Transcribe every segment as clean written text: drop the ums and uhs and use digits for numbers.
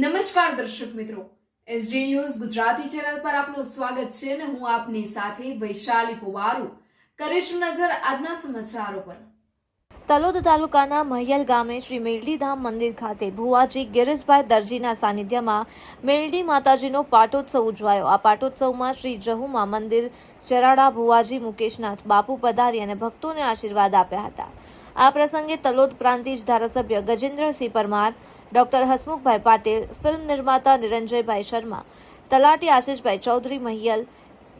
નમસ્કાર દર્શક મિત્રો, એસડી ન્યૂઝ ગુજરાતી ચેનલ પર આપનું સ્વાગત છે અને હું આપની સાથે વૈશાલી પુવારુ કરીશું નજર આજના સમાચારો પર। તલોદ તાલુકાના મહિયલ ગામે શ્રી મેલડીધામ મંદિર ખાતે ભુવાજી ગિરીશભાઈ દરજીના સાનિધ્યમાં મેલડી માતાજીનો પાટોત્સવ ઉજવાયો। આ પાટોત્સવમાં શ્રી જહુમા મંદિર ચરાડા ભુવાજી મુકેશનાથ બાપુ પધારી અને ભક્તોને આશીર્વાદ આપ્યા હતા। આ પ્રસંગે તલોદ પ્રાંતિજ ધારાસભ્ય ગજેન્દ્રસિંહ પરમાર, ડોક્ટર હસમુખભાઈ પાટીલ, ફિલ્મ નિર્માતા નિરંજયભાઈ શર્મા, તલાટી આશિષભાઈ ચૌધરી મહિયલ,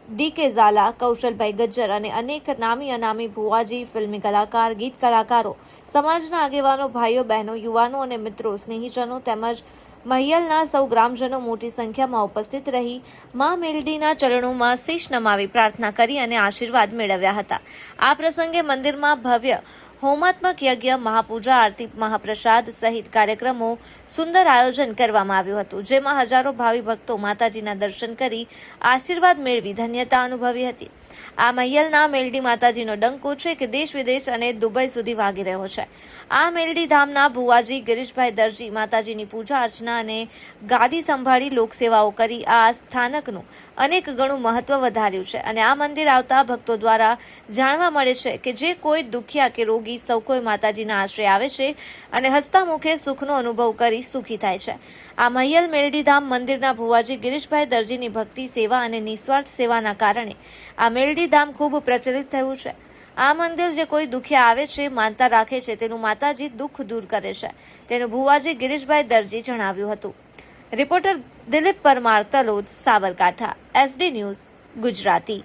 ડી.કે. ઝાલા, કૌશલભાઈ ગજ્જર અને અનેક નામી અનામી ભુવાજી, ફિલ્મી કલાકાર, ગીત કલાકારો, સમાજના આગેવાનો, ભાઈઓ બહેનો, યુવાનો અને મિત્રો, સ્નેહીજનો તેમજ મહિયલના સૌ ગ્રામજનો મોટી સંખ્યામાં ઉપસ્થિત રહી મા મેલડીના ચરણોમાં શીશ નમાવી પ્રાર્થના કરી અને આશીર્વાદ મેળવ્યા હતા। આ પ્રસંગે મંદિરમાં ભવ્ય હોમાત્મક યજ્ઞ, મહાપૂજા, આરતી, મહાપ્રસાદ સહિત કાર્યક્રમો સુંદર આયોજન કરવામાં આવ્યું હતું, જેમાં હજારો ભાવિ ભક્તો માતાજીના દર્શન કરી આશીર્વાદ મેળવી ધન્યતા અનુભવી હતી। આ મહિયલના મેલડી માતાજીનો ડંકો છે કે દેશ વિદેશ અને દુબઈ સુધી વાગી રહ્યો છે। આ મેલડી ધામના ભુવાજી ગિરીશભાઈ દરજી માતાજીની પૂજા અર્ચના અને ગાદી સંભાળી લોકસેવાઓ કરી આ સ્થાનકનું અનેક ગણું મહત્વ વધાર્યું છે અને આ મંદિર આવતા ભક્તો દ્વારા જાણવા મળે છે કે જે કોઈ દુખિયા કે રોગી સૌ કોઈ માતાજીના આશ્રય આવે છે અને હસતા મુખે સુખનો અનુભવ કરી સુખી થાય છે। આ મહિયલ મેલડીધામ મંદિરના ભુવાજી ગિરીશભાઈ દરજીની ભક્તિ, સેવા અને નિસ્વાર્થ સેવાના કારણે આ મેલડીધામ ખૂબ પ્રચલિત થયું છે। આ મંદિર જે કોઈ દુખિયા આવે છે, માનતા રાખે છે, તેનું માતાજી દુઃખ દૂર કરે છે, તેનું ભુવાજી ગિરીશભાઈ દરજી જણાવ્યું હતું। Reporter Dilip Parmar, Talod, Sabarkantha, SD news Gujarati.